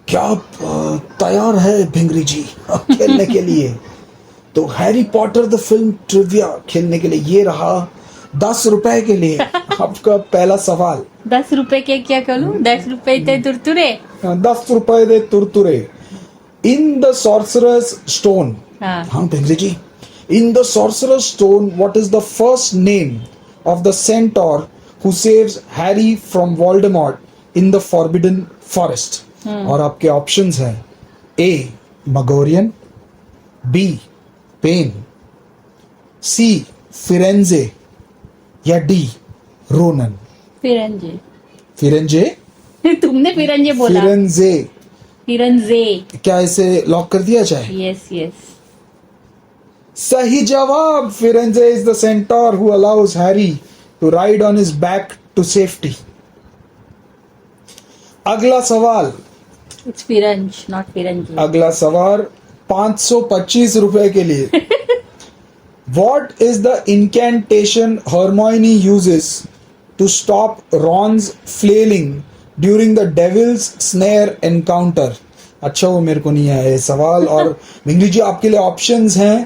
क्या आप तैयार है भिंगरी जी खेलने के लिए? तो Harry Potter the film trivia खेलने के लिए ये रहा 10 रुपए के लिए आपका पहला सवाल। 10 रुपए के क्या करूं? 10 रुपए ते तुरतुरे। 10 रुपए दे तुरतुरे। इन द सॉर्सरर्स स्टोन, हाँ Bhingri ji, in the sorcerer's stone what is the first name of the centaur who saves Harry from Voldemort in the forbidden forest? और आपके ऑप्शंस हैं ए मगोरियन, बी पेन, सी फिरेंजे या डी रोनन। फिरंजे। फिरेंजे? तुमने फिरंजे बोला। फिरेंजे। फिरंजे। क्या इसे लॉक कर दिया जाए? Yes yes. सही जवाब। Firenze is the centaur who allows Harry to ride on his back to safety. अगला सवाल। It's Firenze not Firenze. अगला सवाल 525 रुपए के लिए। What is the incantation Hermione uses to stop Ron's flailing during the devil's snare encounter? अच्छा वो मेरे को नहीं आया ये सवाल। और मिंगली जी आपके लिए ऑप्शंस हैं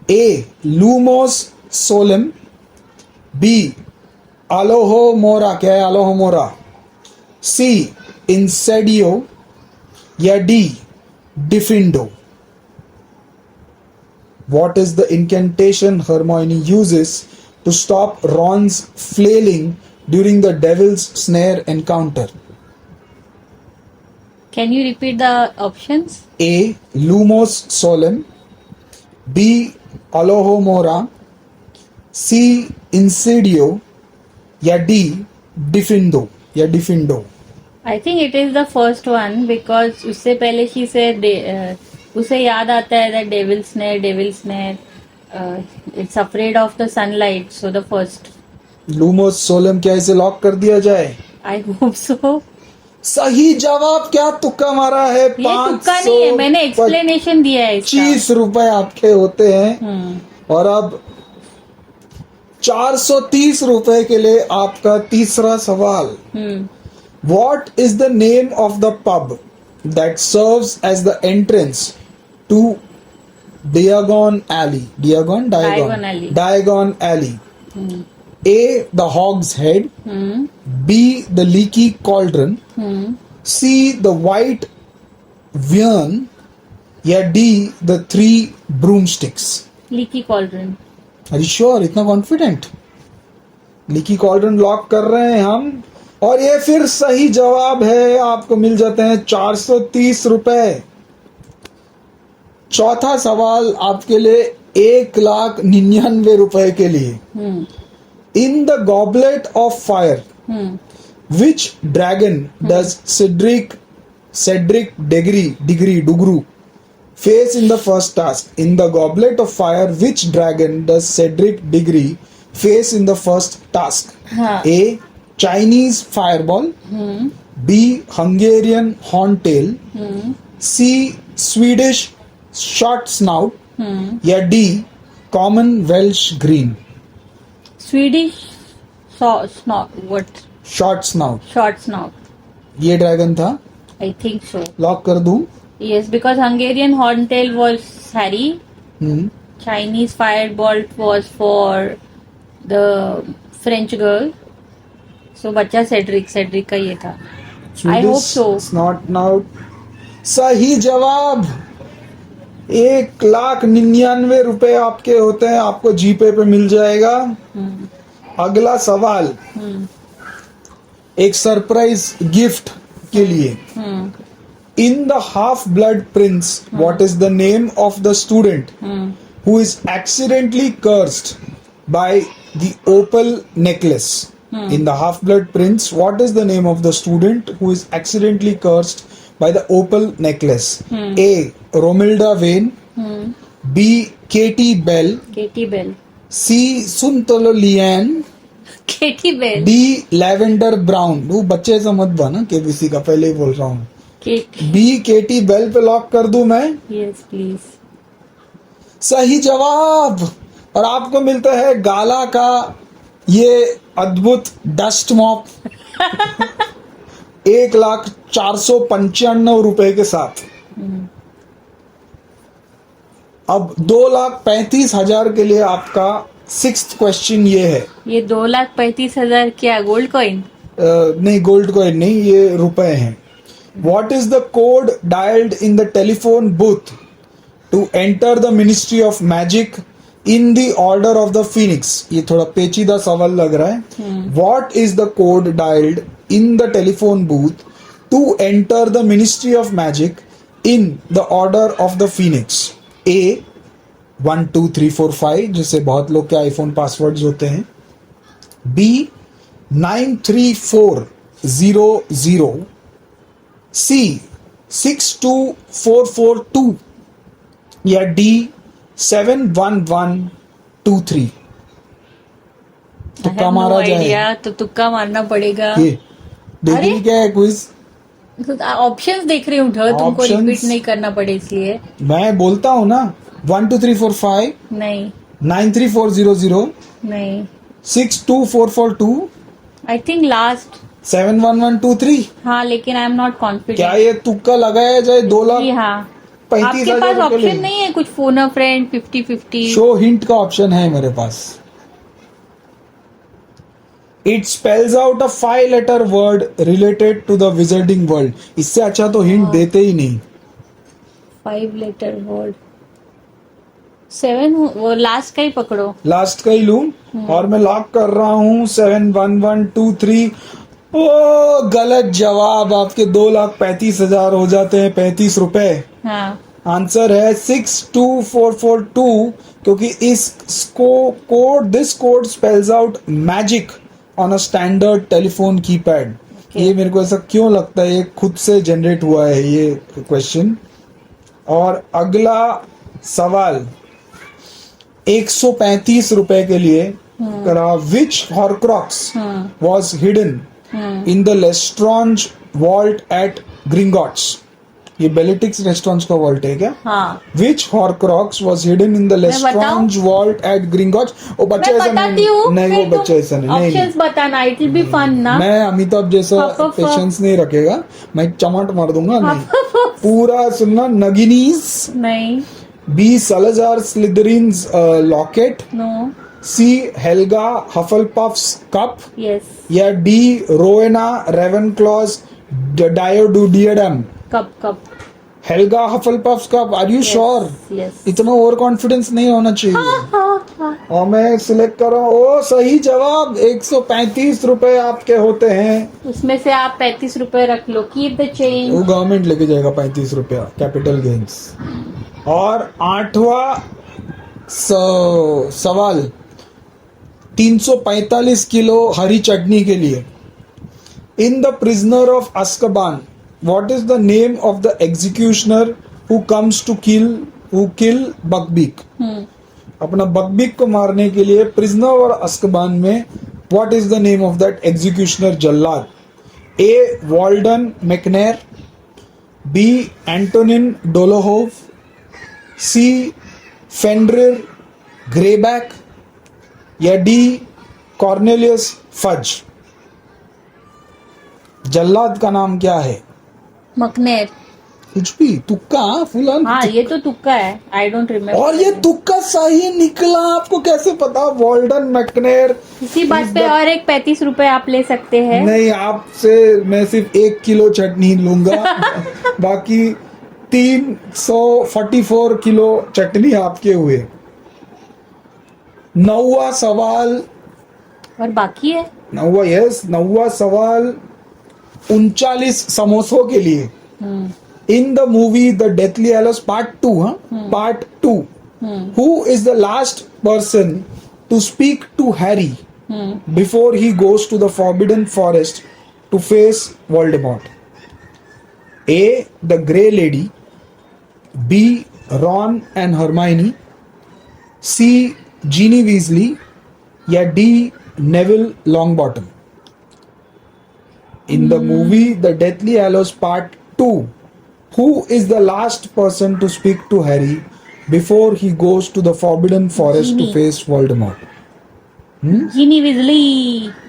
ए लूमोस सोलम, बी अलोहो मोरा, क्या है अलोहो मोरा, सी इंसेडियो या D डिफिंडो। What is the incantation Hermione uses to stop Ron's flailing during the devil's snare encounter? Can you repeat the options? A. Lumos Solem, B. Alohomora, C. Incendio या D. Diffindo. I think it is the first one because उससे पहले she said उसे याद आता है that devil snare it's afraid of the sunlight, so the first. Lumos Solem, क्या इसे lock कर दिया जाए? I hope so. सही जवाब। क्या तुक्का मारा है? ये तुक्का नहीं है, मैंने एक्सप्लेनेशन दिया है इसका। 25 रुपए आपके होते हैं। और अब 430 रुपए के लिए आपका तीसरा सवाल। What is the name of the pub that serves as the entrance to Diagon Alley? Diagon Alley. A. The Hog's Head, B. The Leaky Cauldron, C. The White Vian या D. The Three Broomsticks. Leaky Cauldron. Are you sure? इतना confident? Leaky cauldron lock कर रहे हैं हम और ये फिर सही जवाब है। आपको मिल जाते हैं 430 रुपए। चौथा सवाल आपके लिए 1,99,000 रुपए के लिए। In the goblet of fire which dragon does Cedric degree face in the first task? In the goblet of fire which dragon does Cedric degree face in the first task? A Chinese fireball, B Hungarian horntail, C Swedish short snout या D common Welsh green. Swedish snout. What? Short snout. ये dragon था? I think so. Lock कर दूं? Yes, because Hungarian horntail was Harry. Chinese firebolt was for the French girl. So बच्चा Cedric का ये था। I hope so. Snot snout. सही जवाब। 1,99,000 रुपए आपके होते हैं। आपको जीपे पे मिल जाएगा। अगला सवाल एक सरप्राइज गिफ्ट के लिए। In the half blood prince what is the name of the student who is accidentally cursed by the opal necklace? In the Half-Blood Prince, what is the name of the student who is accidentally cursed by the opal necklace? A. Romilda Vane, B. Katie Bell, C. Suntolo Liane, Katie Bell, D. Lavender Brown. वो बच्चे से मत बना, KBC का पहले ही बोल रहा हूँ। B. Katie Bell पे लॉक कर दूं मैं? Yes, please. सही जवाब। और आपको मिलता है गाला का ये अद्भुत डस्ट मॉप 1,04,95 रुपए के साथ। अब 2,35,000 के लिए आपका 6th क्वेश्चन ये है। ये 2,35,000 क्या गोल्ड कॉइन? नहीं, गोल्ड कॉइन नहीं, ये रुपए हैं। What is the code dialed in the telephone booth to enter the Ministry of Magic in the order of the Phoenix? ये थोड़ा पेचीदा सवाल लग रहा है। What is the code dialed in the telephone booth to enter the Ministry of Magic in the order of the Phoenix? A 1 2 3 4 5 जिससे बहुत लोग के आईफोन पासवर्ड्स होते हैं। B 93400। C 62442 या D 71123। तुक्का मारा जाए तो तुक्का मारना पड़ेगा। ये देखिए क्या है क्विज। ऑप्शंस देख रही हूँ, तुमको Options? रिपीट नहीं करना पड़े इसलिए। मैं बोलता हूँ ना 1 2 3 4 5 नहीं 93400 नहीं, 62442 आई थिंक लास्ट। 71123। हाँ, लेकिन आई एम नॉट कॉन्फिडेंट। क्या ये तुक्का लगाया जाए? 2,35,000 जी हाँ। आपके पास ऑप्शन नहीं है कुछ? Phone a friend 50-50 show hint का ऑप्शन है मेरे पास। It spells out a 5-letter word related to the wizarding world. इससे अच्छा तो हिंट देते ही नहीं। 5 लेटर वर्ड। 7 वो लास्ट का ही पकड़ो। लास्ट का ही लूं और मैं लॉक कर रहा हूं 71123। ओ गलत जवाब। आपके 2,35,000 हो जाते हैं 35 रुपए। हाँ, आंसर है 62442 क्योंकि this code spells out magic on a standard telephone keypad. ये मेरे को ऐसा क्यों लगता है, ये खुद से जनरेट हुआ है ये क्वेश्चन। और अगला सवाल 135 रुपए के लिए करा। Which Horcrux was hidden in the Lestrange vault at Gringotts? ये बेलिटिक्स रेस्टोरेंट का वॉल्ट है क्या? हाँ। Which Horcrux was hidden in the Lestrange vault at Gringotts? वो बच्चा ऐसा नहीं, वो बच्चा ऐसा नहीं। ऑप्शंस बताना, इट विल बी फन ना। मैं अमिताभ जैसा पेशेंस नहीं रखेगा, मैं चमाट मार दूंगा। नहीं, पूरा सुनना। नगिनीज नहीं। B Salazar Slytherin's locket. No. C Helga Hufflepuff's cup yes. या D Rowena Ravenclaw's diadem? Cup. Helga Hufflepuff's cup. Are you sure? Yes. इतना ओवर कॉन्फिडेंस नहीं होना चाहिए। और मैं सिलेक्ट कर रहा हूँ। ओ सही जवाब। 135 रुपए आपके होते हैं। उसमें से आप 35 रुपए रख लो, कीप द चेंज। वो गवर्नमेंट लेके जाएगा 35 रुपया, कैपिटल गेन्स। और 8वां सवाल 345 किलो हरी चटनी के लिए। In the prisoner of Azkaban what is the name of the executioner who comes to kill Buckbeak? अपना बकबीक को मारने के लिए प्रिजनर और अस्कबान में what is the name of that executioner जल्लाद? A Walden Macnair, B Antonin Dolohov, C Fenrir Greyback या D Cornelius fudge? जल्लाद का नाम क्या है? मकनेर। कुछ भी तुक्का फुल ऑन। हाँ, ये तो तुक्का है, आई डोंट रिमेम्बर। और ये तुक्का सही निकला। आपको कैसे पता? वॉल्डन मैकनेर। इसी बात पे और एक 35 रुपए आप ले सकते हैं। नहीं, आपसे मैं सिर्फ 1 किलो चटनी लूंगा। बाकी 344 किलो चटनी आपके हुए। 9वां सवाल और बाकी है 9वां सवाल 39 समोसों के लिए। In the movie the deathly hallows part 2 who is the last person to speak to Harry before he goes to the forbidden forest to face Voldemort? A the grey lady, B Ron and Hermione, C Ginny Weasley या D Neville Longbottom? In the movie The Deathly Hallows Part 2, who is the last person to speak to Harry before he goes to the Forbidden Forest to face Voldemort? Ginny Weasley.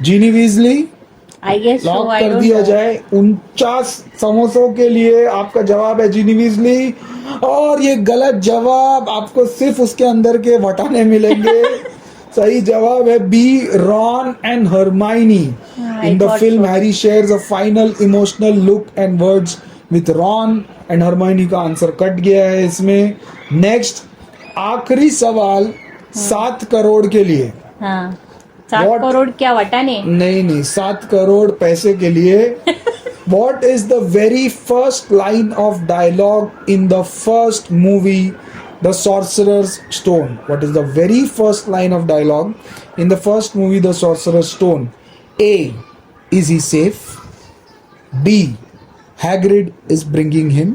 Ginny Weasley? I guess so, lock I कर don't दिया no. जाए। 49 समोसों के लिए आपका जवाब है जीनी Weasley, और ये गलत जवाब, आपको सिर्फ उसके अंदर के वटाने मिलेंगे। सही जवाब है B, Ron and Hermione. I in the thought film so. Harry shares a final emotional look and words with Ron and Hermione का आंसर कट गया है इसमें। नेक्स्ट, आखिरी सवाल 7 करोड़ के लिए। हाँ, 7 What? करोड़ क्या वटाने? नहीं, 7 करोड़ पैसे के लिए। What is the very first line of dialogue in the first movie, The Sorcerer's Stone? What is the very first line of dialogue in the first movie, The Sorcerer's Stone? A. Is he safe? B. Hagrid is bringing him.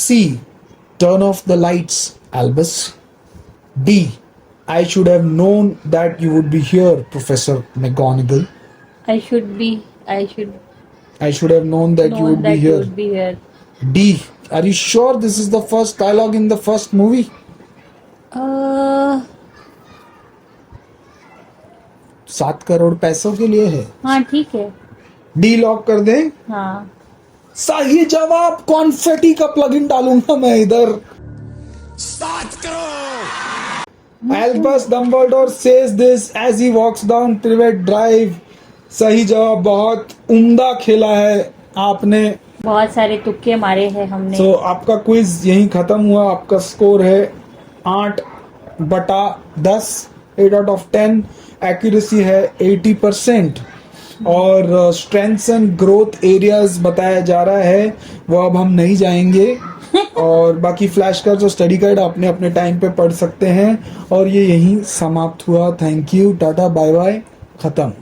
C. Turn off the lights, Albus. D. I should have known that you would be here, Professor McGonagall. I should I should have known that you known would be that you here. would be here. D. Are you sure this is the first dialogue in the first movie? Uh, 7 crore पैसों के लिए है। हाँ ठीक है। D lock कर दें। हाँ, सही जवाब। कॉन्फेटी का प्लगइन डालूंगा मैं इधर। 7 crore. Albus Dumbledore says this as he walks down Privet Drive. सही जवाब। बहुत उम्दा खेला है आपने। बहुत सारे तुक्के मारे हैं हमने। तो आपका क्विज यहीं खत्म हुआ। आपका स्कोर है 8/10, 8 आउट ऑफ 10। एक्यूरेसी है 80%, और स्ट्रेंथ्स एंड ग्रोथ एरियाज बताया जा रहा है, वो अब हम नहीं जाएंगे। और बाकी फ्लैश कार्ड्स और स्टडी गाइड आपने अपने टाइम पे पढ़ सकते हैं। और ये यहीं समाप्त हुआ। Thank you, tata, bye bye, खत्म।